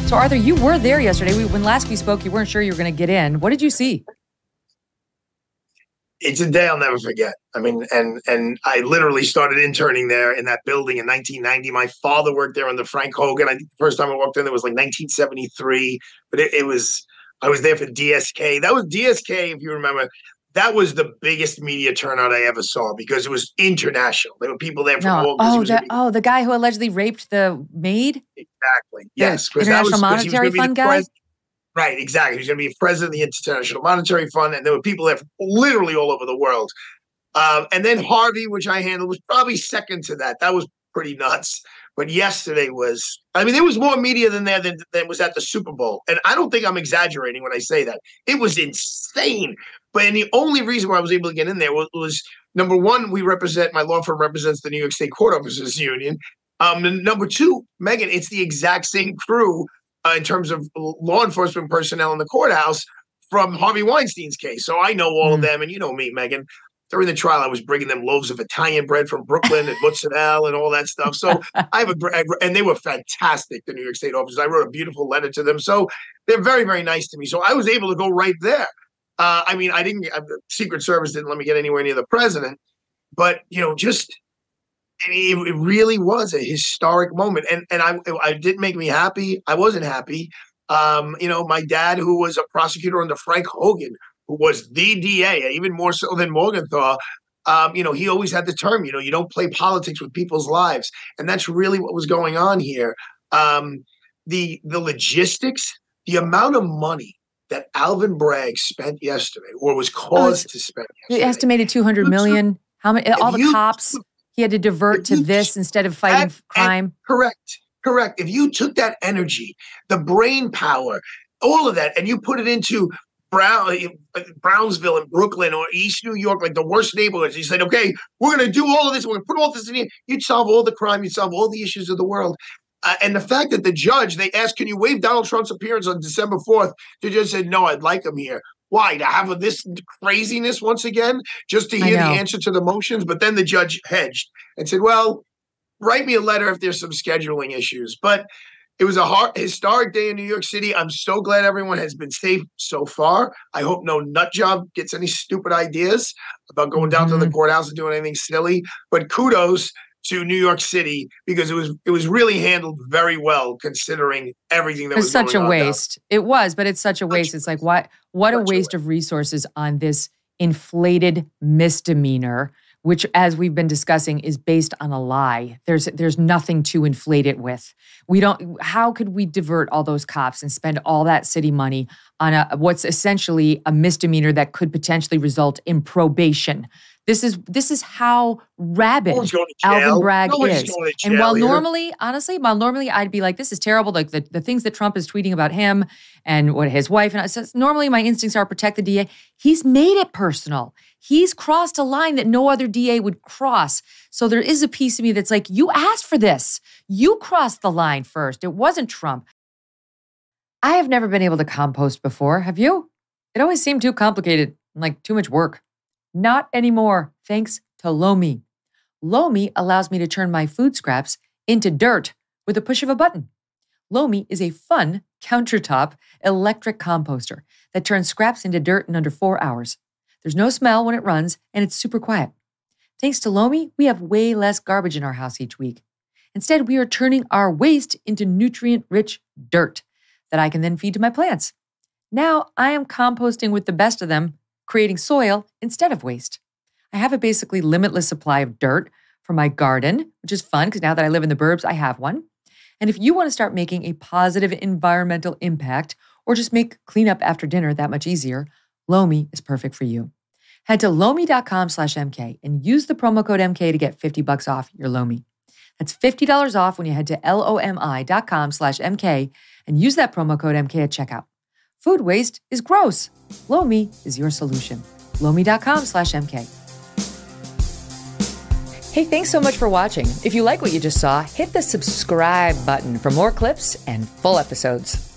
So, Arthur, you were there yesterday. When last we spoke, you weren't sure you were going to get in. What did you see? It's a day I'll never forget. I mean, and I literally started interning there in that building in 1990. My father worked there under Frank Hogan. I think the first time I walked in there was like 1973. But I was there for DSK. That was DSK, if you remember. That was the biggest media turnout I ever saw because it was international. There were people there from all. The guy who allegedly raped the maid? Exactly. Yes. International Monetary Fund guy? Right, exactly. He was going to be president of the International Monetary Fund, and there were people there from literally all over the world. And then Harvey, which I handled, was probably second to that. That was pretty nuts. But yesterday was, there was more media than was at the Super Bowl. And I don't think I'm exaggerating when I say that. It was insane. And the only reason why I was able to get in there was number one, my law firm represents the New York State Court Officers Union. And number two, Megyn, it's the exact same crew in terms of law enforcement personnel in the courthouse from Harvey Weinstein's case. So I know all of them. And you know me, Megyn. During the trial, I was bringing them loaves of Italian bread from Brooklyn and mozzarella and all that stuff. So and they were fantastic, the New York State officers. I wrote a beautiful letter to them. So they're very, very nice to me. So I was able to go right there. The Secret Service didn't let me get anywhere near the president, but it really was a historic moment. And it didn't make me happy. I wasn't happy. My dad, who was a prosecutor under Frank Hogan, who was the DA, even more so than Morgenthau, he always had the term, you don't play politics with people's lives. And that's really what was going on here. The logistics, the amount of money that Alvin Bragg spent yesterday, or was caused to spend yesterday. The estimated $200 million. How many? All the cops he had to divert to this instead of fighting crime. Correct. If you took that energy, the brain power, all of that, and you put it into Brownsville and Brooklyn or East New York, like the worst neighborhoods, you said, okay, we're going to do all of this. We're going to put all this in here. You'd solve all the crime. You'd solve all the issues of the world. And the fact that the judge, they asked, can you waive Donald Trump's appearance on December 4th? The judge said, no, I'd like him here. Why? To have this craziness once again, just to hear the answer to the motions? But then the judge hedged and said, well, write me a letter if there's some scheduling issues. But it was a historic day in New York City. I'm so glad everyone has been safe so far. I hope no nut job gets any stupid ideas about going down to the courthouse and doing anything silly. But kudos to New York City, because it was really handled very well considering everything that was going on. It's such a waste. It was, but it's such a waste. It's like, what a waste of resources on this inflated misdemeanor, which, as we've been discussing, is based on a lie. There's nothing to inflate it with. How could we divert all those cops and spend all that city money on what's essentially a misdemeanor that could potentially result in probation? This is how rabid Alvin Bragg is. And while normally I'd be like, this is terrible, like the things that Trump is tweeting about him and what his wife and I says, normally my instincts are protect the DA. He's made it personal. He's crossed a line that no other DA would cross. So there is a piece of me that's like, you asked for this. You crossed the line first. It wasn't Trump. I have never been able to compost before. Have you? It always seemed too complicated and like too much work. Not anymore, thanks to Lomi. Lomi allows me to turn my food scraps into dirt with a push of a button. Lomi is a fun countertop electric composter that turns scraps into dirt in under 4 hours. There's no smell when it runs, and it's super quiet. Thanks to Lomi, we have way less garbage in our house each week. Instead, we are turning our waste into nutrient-rich dirt that I can then feed to my plants. Now I am composting with the best of them, creating soil instead of waste. I have a basically limitless supply of dirt for my garden, which is fun because now that I live in the burbs, I have one. And if you want to start making a positive environmental impact or just make cleanup after dinner that much easier, Lomi is perfect for you. Head to lomi.com/MK and use the promo code MK to get $50 off your Lomi. That's $50 off when you head to lomi.com/MK and use that promo code MK at checkout. Food waste is gross. Lomi is your solution. Lomi.com/MK. Hey, thanks so much for watching. If you like what you just saw, hit the subscribe button for more clips and full episodes.